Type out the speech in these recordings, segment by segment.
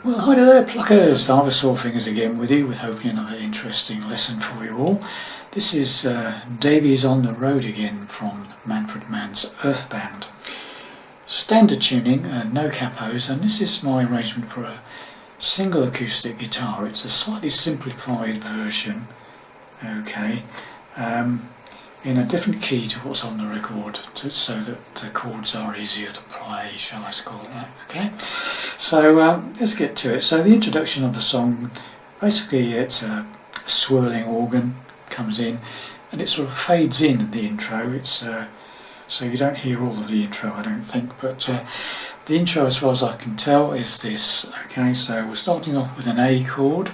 Well, hi there, pluckers. Arthur Sawfingers again with you, with hopefully another interesting lesson for you all. This is Davy's on the Road again from Manfred Mann's Earth Band. Standard tuning, no capos, and this is my arrangement for a single acoustic guitar. It's a slightly simplified version, okay, in a different key to what's on the record, so that the chords are easier to play, shall I call it that, okay? So let's get to it. So the introduction of the song, basically it's a swirling organ comes in and it sort of fades in at the intro. It's so you don't hear all of the intro, I don't think, but the intro, as far as I can tell, is this. Okay, so we're starting off with an A chord,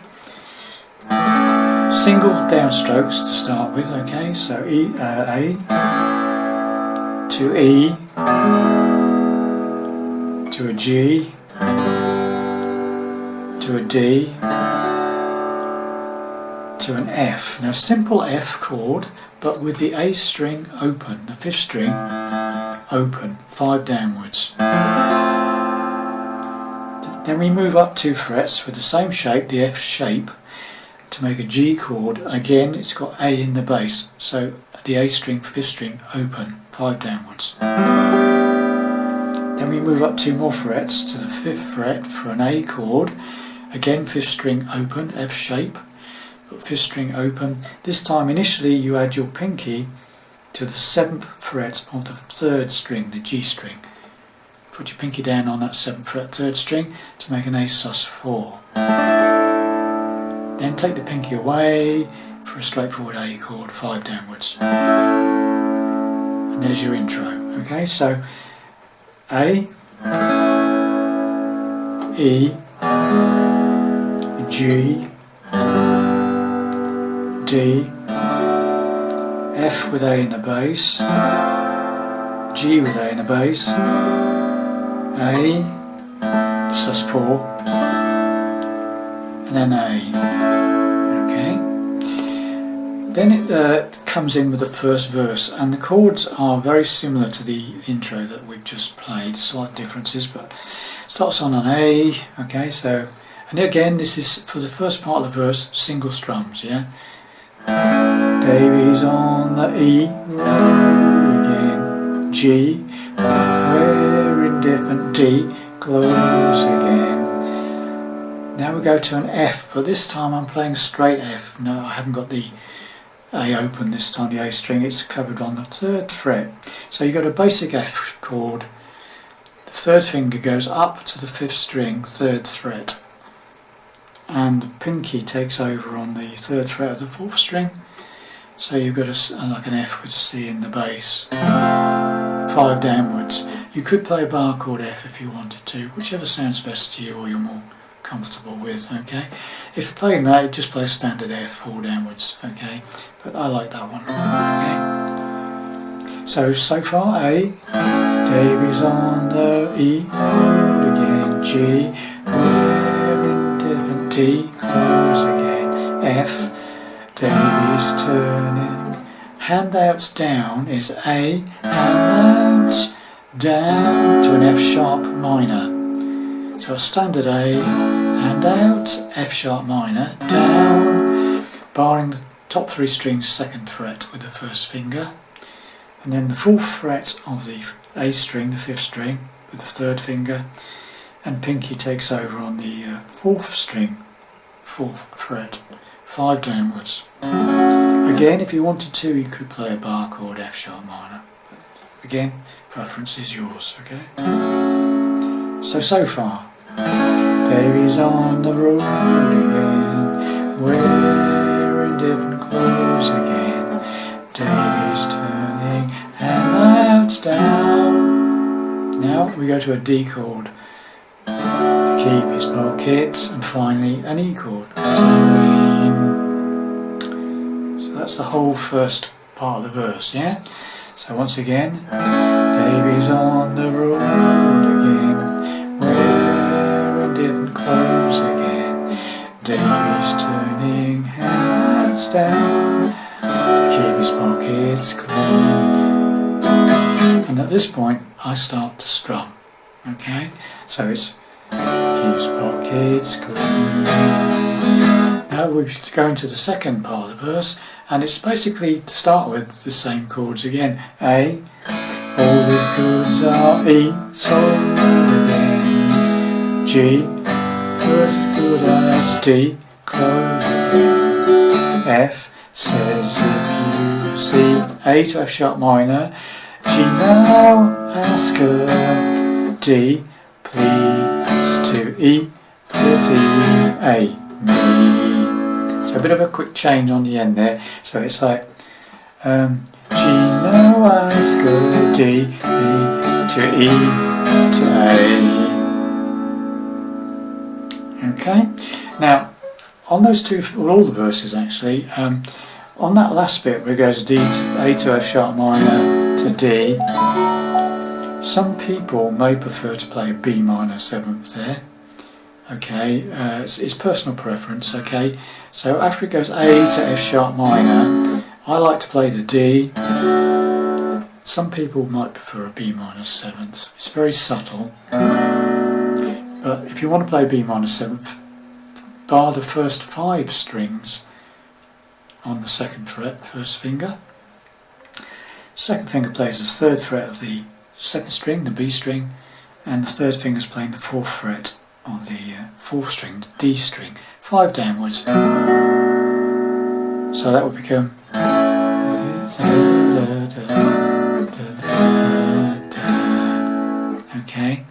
single downstrokes to start with. Okay, so E, A to E to a G to a D to an F. Now, simple F chord, but with the A string open, the fifth string open, 5 downwards. Then we move up 2 frets with the same shape, the F shape, to make a G chord. Again, it's got A in the bass, so the A string, 5th string open, 5 downwards. Then we move up 2 more frets to the 5th fret for an A chord. Again, 5th string open, F shape, but 5th string open. This time, initially, you add your pinky to the 7th fret of the 3rd string, the G string. Put your pinky down on that 7th fret, 3rd string, to make an A sus4. Then take the pinky away for a straightforward A chord, 5 downwards. And there's your intro. Okay, so A, E, G, D, F with A in the bass, G with A in the bass, A, sus4, and then A. Okay. Then it comes in with the first verse, and the chords are very similar to the intro that we've just played, slight differences, but starts on an A. Okay, so, and again, this is for the first part of the verse, single strums, yeah? Davy's on the E road again, G, we're indifferent, D, close again. Now we go to an F, but this time I'm playing straight F. No, I haven't got the A open this time, the A string, it's covered on the 3rd fret. So you've got a basic F chord, the 3rd finger goes up to the 5th string, 3rd fret, and the pinky takes over on the 3rd fret of the 4th string. So you've got like an F with a C in the bass, 5 downwards. You could play a bar chord F if you wanted to, whichever sounds best to you or you're more comfortable with, okay? If playing that, just play standard F, 4 downwards, okay? But I like that one, okay? So far, A, Davy's on the E, again, G, we're indifferent, D, close again, F, Davy's turning, handouts down is A, handouts down to an F sharp minor. So a standard A, handouts, F sharp minor, down, barring the top 3 strings, 2nd fret with the 1st finger, and then the 4th fret of the A string, the 5th string, with the 3rd finger, and pinky takes over on the 4th string, 4th fret, 5 downwards. Again, if you wanted to, you could play a bar chord F sharp minor. But again, preference is yours, okay? So far, Davy's on the road again, we're in different clothes again, Davy's turning handouts down. Now we go to a D chord to keep his pockets, and finally an E chord. So that's the whole first part of the verse, yeah? So once again, Davy's on the road again, we're in different clothes again, Davy's turning handouts down to keep his pockets clean. And at this point I start to strum, okay? So it's keeps pockets pockets clean. Now we're going to the second part of the verse, and it's basically to start with the same chords again. A, all his goods are E, sold again. G, first as good as D, close again. F, says if you see A to F sharp minor. G, now ask her. D, please to E, pretty A, me. So a bit of a quick change on the end there. So it's like G, now ask her. D, E to E to A. Okay, now on those two, well, all the verses actually, on that last bit where it goes D to A to F sharp minor to D, some people may prefer to play a B minor 7th there. Okay, it's personal preference. Okay, so after it goes A to F sharp minor, I like to play the D. Some people might prefer a B minor 7th. It's very subtle. But if you want to play B minor 7th, bar the first 5 strings on the 2nd fret, first finger. 2nd finger plays the 3rd fret of the 2nd string, the B string, and the 3rd finger is playing the 4th fret on the 4th string, the D string, 5 downwards. So that would become. Okay.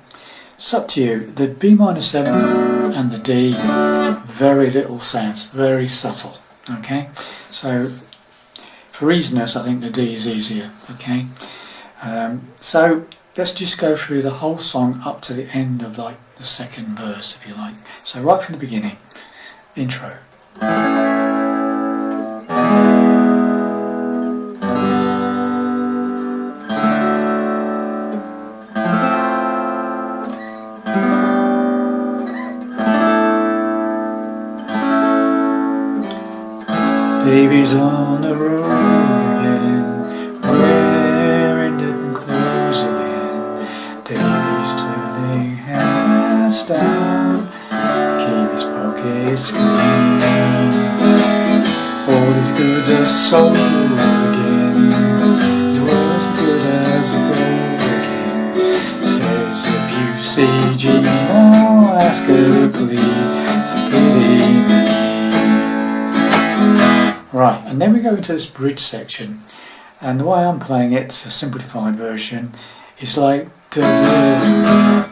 It's up to you. The B minor 7th and the D, very little sounds, very subtle. Okay, so for easiness, I think the D is easier. Okay, so let's just go through the whole song up to the end of like the 2nd verse, if you like. So right from the beginning, intro. Davy's on the road again, wearing different clothes again. Davy's turning hands down, keep his pockets clean. All his goods are sold again, as well as good as gold again. Says if you see G, now ask her please, to pity me. Right, and then we go into this bridge section, and the way I'm playing it, it's a simplified version, it's like da -da.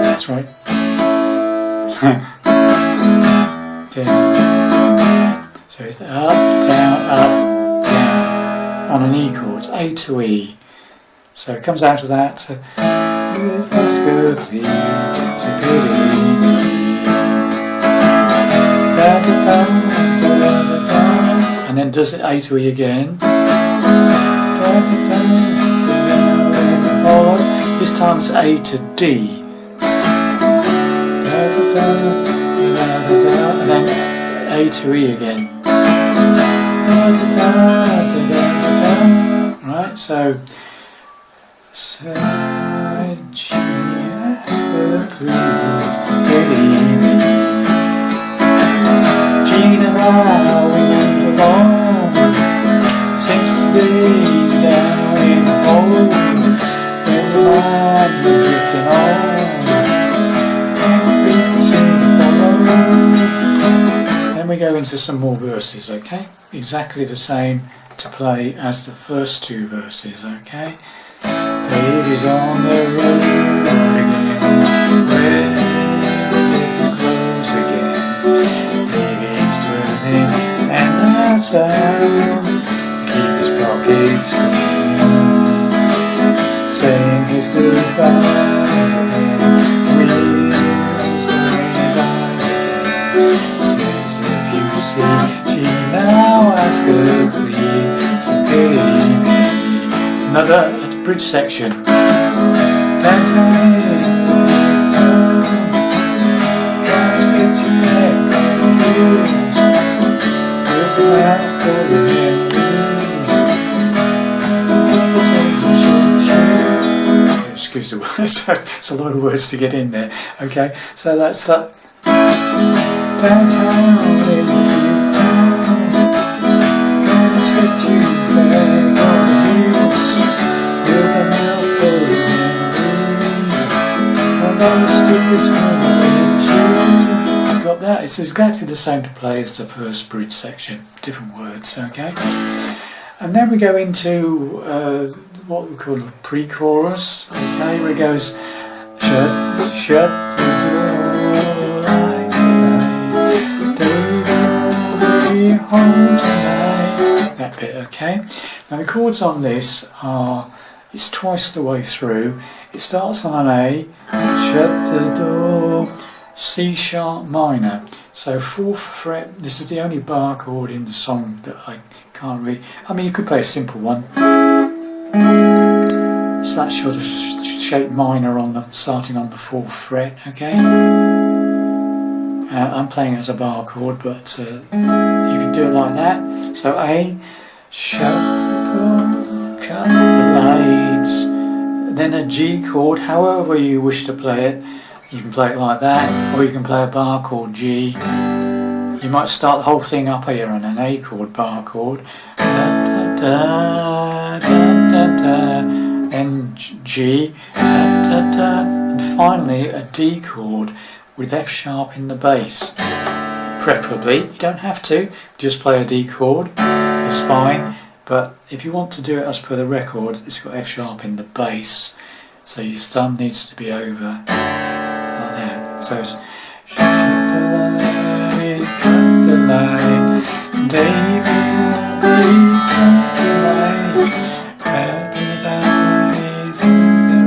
That's right. So it's up, down, on an E chord, A to E. So it comes out of that to ask her please to pity me. Da -da -da. And then does it A to E again. This time it's A to D. And then A to E again. Right, so G, ask her please to pity me. Gina, how we moved along since the day down in the hole when the mind was drifting on and things seemed to follow. Then we go into some more verses, okay? Exactly the same to play as the first 2 verses, okay? Davy's on the road again, wearing different clothes again. And that's how keep his pockets clean, saying his goodbyes again, wheels in his eyes again. Says if you see G, now ask her please to pity me. Another bridge section. Excuse the word. It's a lot of words to get in there. Okay, so that's that. Downtown in the new town, gonna set you back on the wheels with a mouthful of memories. Most of this moment, got that? It's exactly the same to play as the first bridge section, different words. Okay, and then we go into what we call a pre-chorus. Okay, where it goes shut the door like Davy home tonight. That bit. Okay, now the chords on this are, it's twice the way through. It starts on an A, shut the door, C sharp minor. So 4th fret. This is the only bar chord in the song that I can't really. I mean, you could play a simple one. It's that sort of shape minor on the starting on the 4th fret. Okay. I'm playing it as a bar chord, but you could do it like that. So A, shut the door, cut the lights. Then a G chord, however you wish to play it. You can play it like that, or you can play a bar chord G. You might start the whole thing up here on an A chord, bar chord. Da, da, da, da, da, then G, da, da, da, and finally a D chord with F sharp in the bass. Preferably, you don't have to, just play a D chord, it's fine. But if you want to do it as per the record, it's got F sharp in the bass, so your thumb needs to be over. So it's shut the light, cut the light, Davy will be home tonight. Cut the eyes of the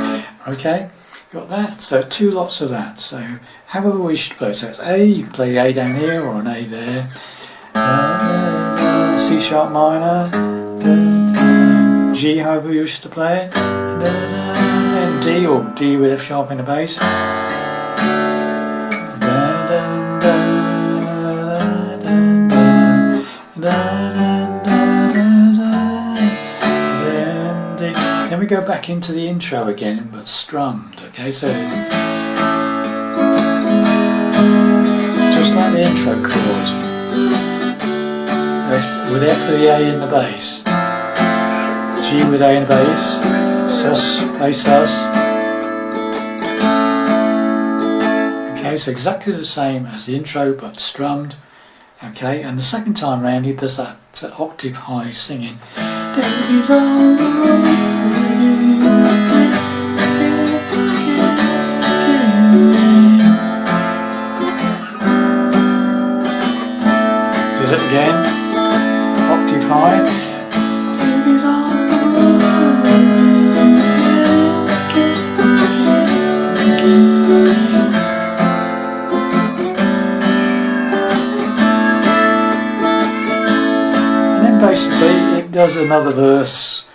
wrong, okay, got that? So 2 lots of that. So however we should play. So it's A, you can play A down here or an A there. C sharp minor. G, however you wish to play it, and D, or D with F sharp in the bass. Then we go back into the intro again, but strummed. Okay, so just like the intro chord, with F with the A in the bass. G with A in the bass, sus, A sus. Okay, so exactly the same as the intro but strummed. Okay, and the second time round he does that octave high singing. Davy's on the road. Does it again, octave high. Davy's on. Basically it does another verse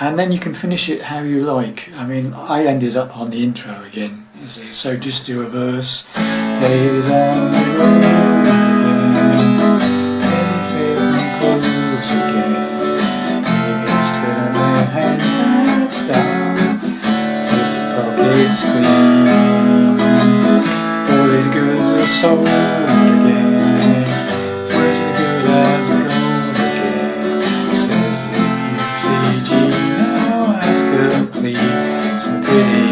and then you can finish it how you like. I mean, I ended up on the intro again, you see. So just do a verse. Davy's on the road again, feeling close again. Davy's turning hands down, keep your pockets clean. All his goods are sold again, just as good as gold. Please, so pretty.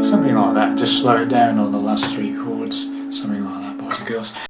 Something like that, just slow it down on the last 3 chords, something like that, boys and girls.